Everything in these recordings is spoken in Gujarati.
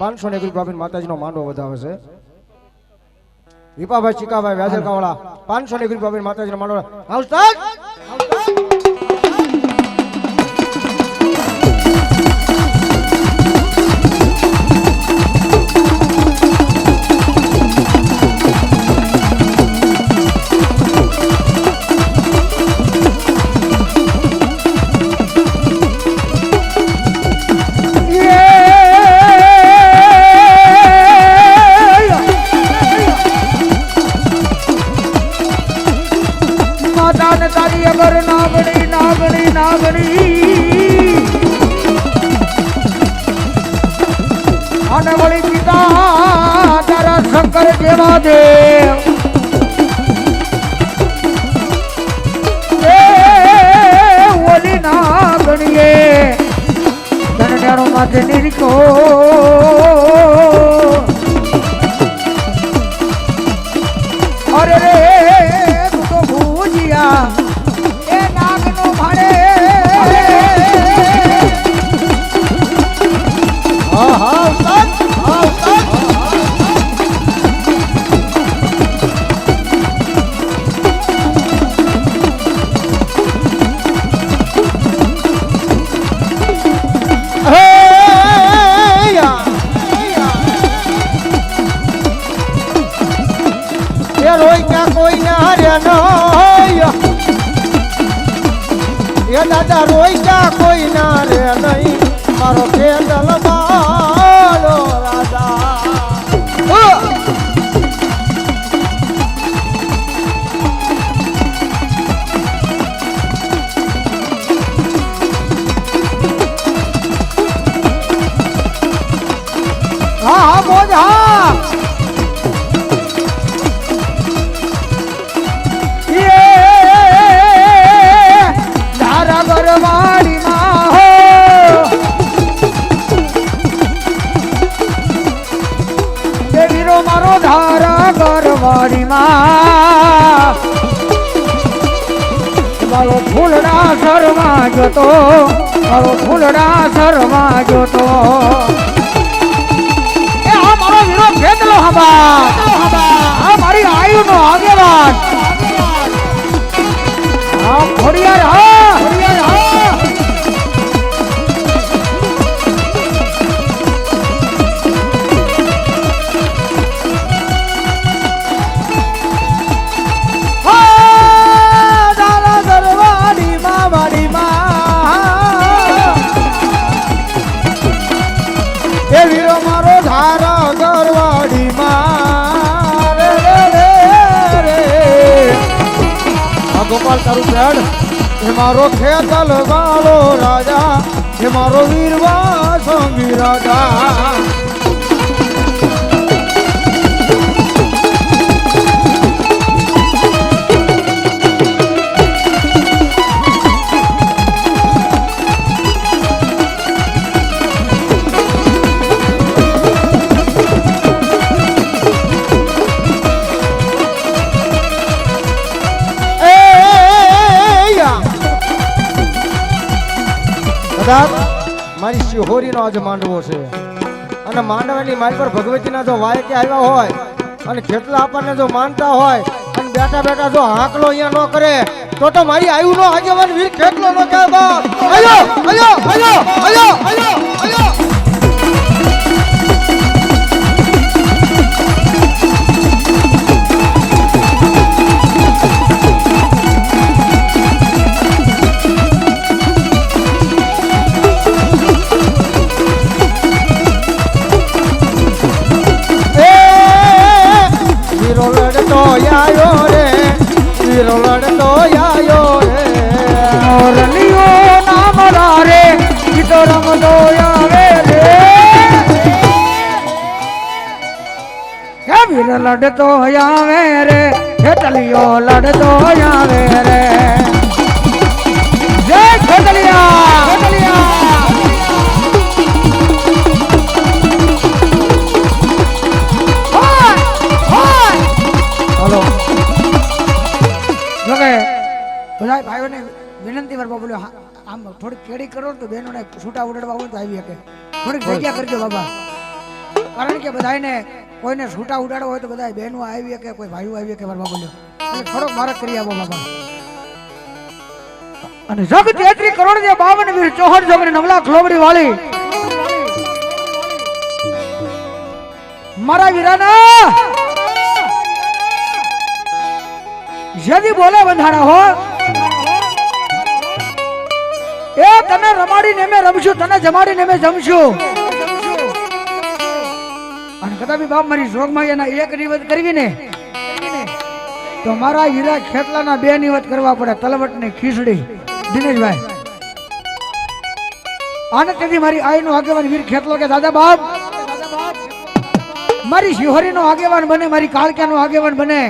500 ને રૂપિયા માતાજીનો માંડવો વધાવે છે વિપાભાઈ ચીકાભાઈ વ્યાજલકાવાળા 500 ને રૂપિયા માતાજીનો માંડવો આવતા शंकर जेवा देव ओली ना गणिए धनड्याणो माथे निरीको अरे रे तू तो भूजिया ए नागनो भाड़े हाँ हाँ उस्ताद हाँ उस्ताद दादा रोई क्या कोई ना रे नहीं मारो केंदल मारो राजा हाँ हाँ बोझ हाँ मारो फूलड़ा शर्मा जो तो मारो फूलड़ा शर्मा जो तो ए मारो वीरो भेद लो हमारी आयु नो आगे बात खोड़ियार गोपाल तारू पेड़ हे मारो खेतल वालो राजा हे मारो वीरवा सोंगी राजा मारी शिहोरी नो आज मांडवो छे अने मांडवानी मारी पर भगवतीना जो वायके आव्या होय अने खेतला आपने जो मानता होय अने बेटा बेटा जो हाकलो अहींया नो करे तो मारी आयु नो आगेवान वीर खेतलो नो कहे बाप आयो आयो आयो आयो आयो आयो लड़तो आवे रे खेतलियो लड़तो आवे रे जय खेतलिया खेतलिया हेलो लगे બધા ભાઈઓને વિનંતી પર બોલ્યો આમ થોડી કેડી કરો તો બહેનોને છૂટા ઉડડવા હોય તો આવી શકે થોડી જગ્યા કરજો બાબા કારણ કે બધાને કોઈને છૂટા ઉડાડો હોય તો બધા બહેનો આવી કે કોઈ ભાઈઓ આવી કે મારા બોલ્યો એટલે થોડોક મારક કરી આવો બાબા અને જગ 33 કરોડ જે 52 વીર 64 જોગણી નવલા ખલોબડી વાળી મારા વીરાના જદી બોલે બંધાણા હો એ તને રમાડીને મેં રમશું તને જમાડીને મેં જમશું અને કદાપી બાપ મારી જોગમાં એના એક નિવત કરવી ને તો મારા હીરા ખેતલાના 2 નિવત કરવા પડે તલવટ ને ખીચડી દિનેશભાઈ આને તેથી મારી આઈનો આગેવાન વીર ખેતલો કે દાદા બાપ મારી શિહોરીનો આગેવાન બને મારી કાળક્યાનો આગેવાન બને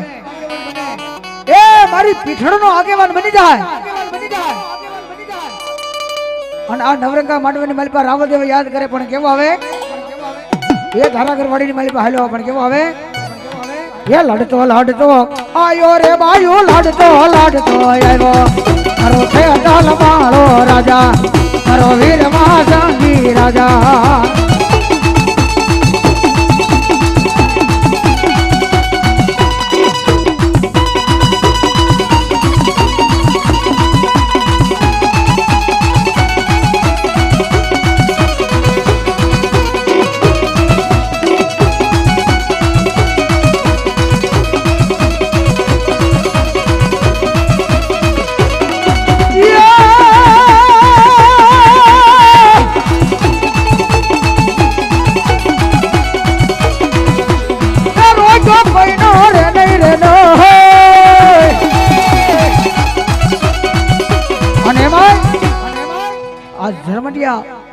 એ મારી પીઠળનો આગેવાન બની જાય અને આ નવરંગા માંડવાની માલિપા રાવદેવ યાદ કરે પણ કેવો આવે એ ધારાગર વાડીની માલિપા હાલો પણ કેવો આવે એ લડતો આયો રે બાયો લડતો આવ્યો મારો છે અડાલ માળો રાજા મારો વીર મહાસંગી રાજા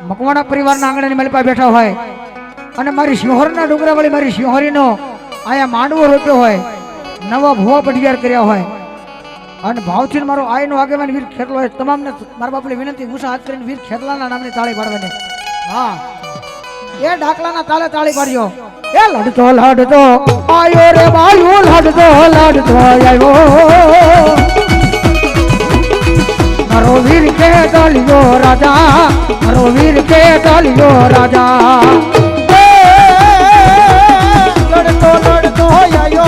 મકવાણા પરિવારના આંગણાની માલિપા બેઠા હોય અને મારી શિહોરના ડુંગરા વાળી મારી શિહોરીનો આયા માંડવો રોપ્યો હોય નવા ભુવા પઢિયાર કર્યા હોય અને ભાવથી મારો આયનો આગેવાન વીર ખેતલો હોય તમામને મારા બાપને વિનંતી ગુસ્સા હાથ કરીને વીર ખેતલાના નામની તાળી પાડવાની હા એ ડાકલાના તાળી પાડ્યો એ લડતો આયો રે બાયો લડતો આવ્યો મારો વીર કે ડાલિયો રાજા મારો વીર કે ડાલિયો રાજા લડતો આયો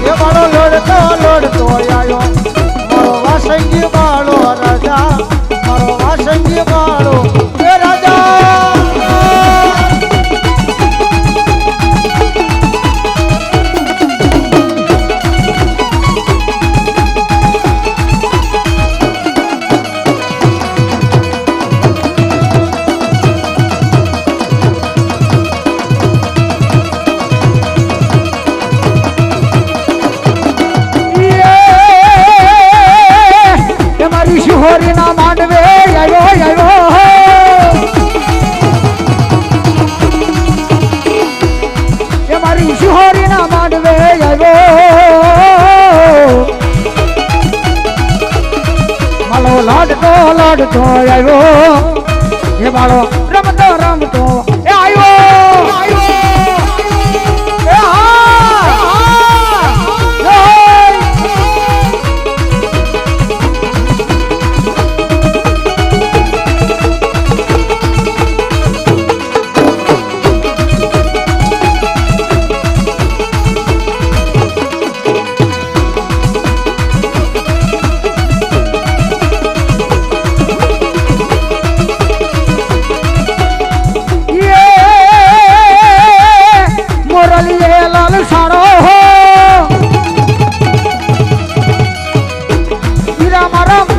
એ બાળો લડતો આયો મારો વાસંગી બાળો રાજા મારો વાસંગી બાળો એ રાજા શિહોરીના માંડવે આવ્યો એ મારી શિહોરીના માંડવે આવ્યો મારો લાડતો આવ્યો એ મારો રમતો એ આવ્યો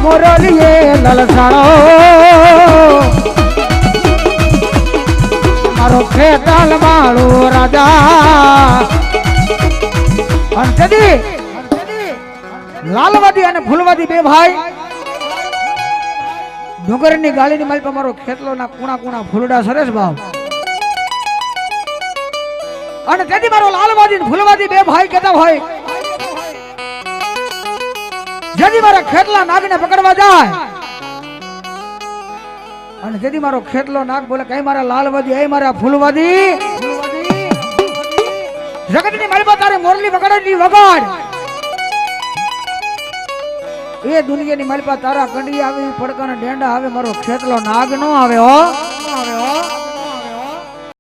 મોરલીએ લલસાણો મારો ખેતાલ માળો રાજા અંતદી લાલવાદી અને ફૂલવાદી બે ભાઈ ડુંગરની ગાળીની માલ પર મારો ખેતલોના કુણા ફૂલડા સરસ ભાવ અને તેથી મારો લાલવાદી અને ફૂલવાદી બે ભાઈ કહેતા હોય જેથી મારા ખેતલા નાગને પકડવા જાય અને જેથી મારો ખેતલો નાગ બોલે કઈ મારા લાલવાદી એ મારા ફૂલવાદી જગતની મારી તારે મોરલી વગાડની વગાડ એ દુનિયાની માલપા તારા કંડી આવે પડકાના ડેંડા આવે મારો ખેતલો નાગ નો આવે હો